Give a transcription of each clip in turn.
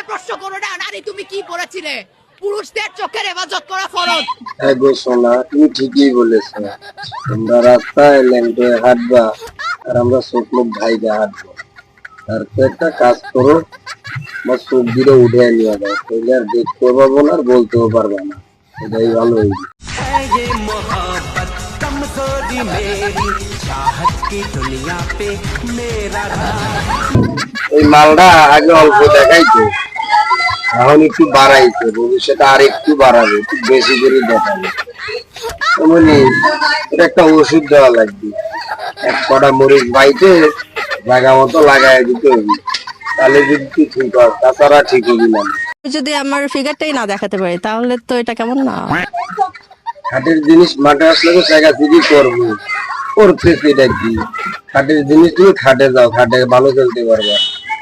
প্রশ্ন করো না। নারী তুমি কি পড়েছিলে? পুরুষদের চোখের হেফাজত করা ফরজ। হ্যাঁ গো সোনা, তুমি ঠিকই বলেছো। তোমরা রাস্তায় ল্যাংটোয় হাঁটবা আর আমরা চোখ মুখ ঢাইকা হাঁটবো। আর তো একটা কাজ করো, আমার চোখ দিয়ে উঠে নিয়ে যাও, তাহলে আর দেখতেও পাবো না আর বলতেও পারবো না। এটাই ভালো হইবে। ये मोहब्बत कमजोरी मेरी चाहत की दुनिया पे मेरा এই মালটা আগে অল্প দেখাইতো, এখন একটু বাড়াইছে, ভবিষ্যতে আর একটু বাড়াবে, একটু বেশি করে দেখাবে। তেমনি এটা একটা ওষুধ দেওয়া লাগবে, এক কটা মরিচ বাইতে জায়গা মতো লাগাই দিতে হবে, তাহলে যদি ঠিক হয়, তাছাড়া ঠিক হবে না। যদি আমার ফিগারটাই না দেখাতে পারি তাহলে তো এটা কেমন না। খাটের জিনিস মাঠে আসলে তো জায়গা থেকে করবো, করতেছি এটা কি? খাটের জিনিস তুমি খাটে যাও, খাটে ভালো চলতে পারবা,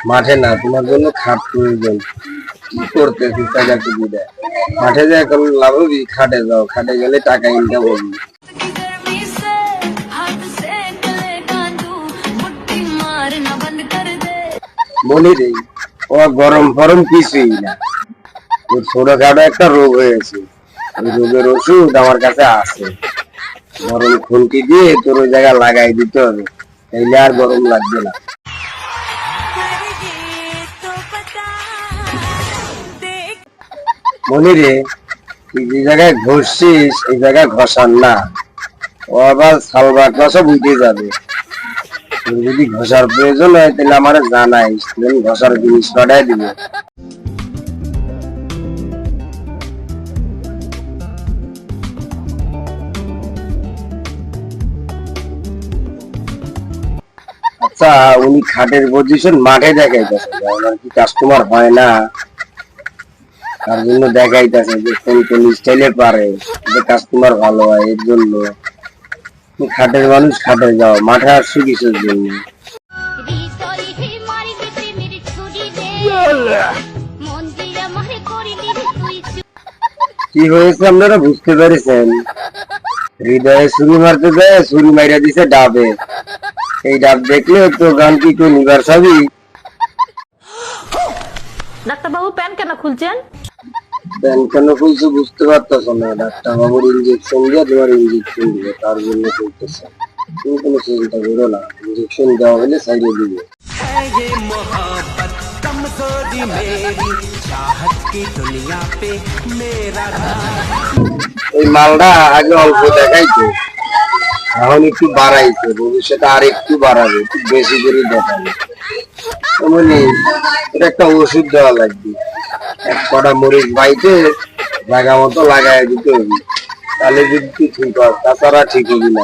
মাঠে না। তোমার জন্য খাট প্রয়োজন। কি করতেছি জায়গা থেকে দেয়, মাঠে যায় কোনো লাভ হবি? খাটে যাও, খাটে গেলে টাকা ইনকাম হবে। বলি রে, ও গরম ফরম কিছুই না, ওর ছোটখাটো একটা রোগ হয়েছে, ওই রোগের ওষুধ আমার কাছে আছে। গরম খুন্তি দিয়ে তোর ওই জায়গা লাগাই দিতে হবে, তাইলে আর গরম লাগবে না। মনি রে, তুই যে জায়গায় ঘষছিস এই জায়গায় ঘষান না, ও আবার সালবার সব উঠে যাবে। তোর যদি ঘষার প্রয়োজন হয় তাহলে আমার জানাইস, তুমি ঘষার জিনিস পাঠাই দিব। আচ্ছা, উনি খাটের পজিশন মাঠে দেখাইতেছে, আমার কি কাস্টমার হয় না? তার জন্য দেখাইতেছে যে কোন কোন স্টাইলে পারে, যে কাস্টমার ভালো হয়, এর জন্য। তুমি খাটের মানুষ, খাটে যাও, মাঠে আসছো কিসের জন্য? কি হয়েছে আপনারা বুঝতে পেরেছেন? হৃদয়ে ছুরি মারতে যায়, ছুরি মাইরা দিছে ডাবে। এই ডাব দেখলে তো গান কি কেউ নিবার চাবি? ডাক্তারবাবু প্যান কেন খুলছেন? প্যান কেন খুলছে বুঝতে পারতেছ না? ডাক্তার বাবুর ইঞ্জেকশন দিয়ে তোমার ইঞ্জেকশন দিবে, তার জন্য খুলতেছে। তুমি কোনো চিন্তা করো না, ইঞ্জেকশন দেওয়া হলে সাইডে দিবে। ये मोहब्बत कमजोरी मेरी चाहत की दुनिया पे मेरा এই মালটা আগে অল্প দেখাইতো, এখন একটু বাড়াইছে, ভবিষ্যতে আর একটু বাড়াবে, একটু বেশি করে দেখাবে। তেমনি এটা একটা ওষুধ দেওয়া লাগবে, এক কটা মরিচ বাইতে জায়গা মতো লাগাই দিতে হবে, তাহলে যদি ঠিক হয়, তাছাড়া ঠিক হবে না।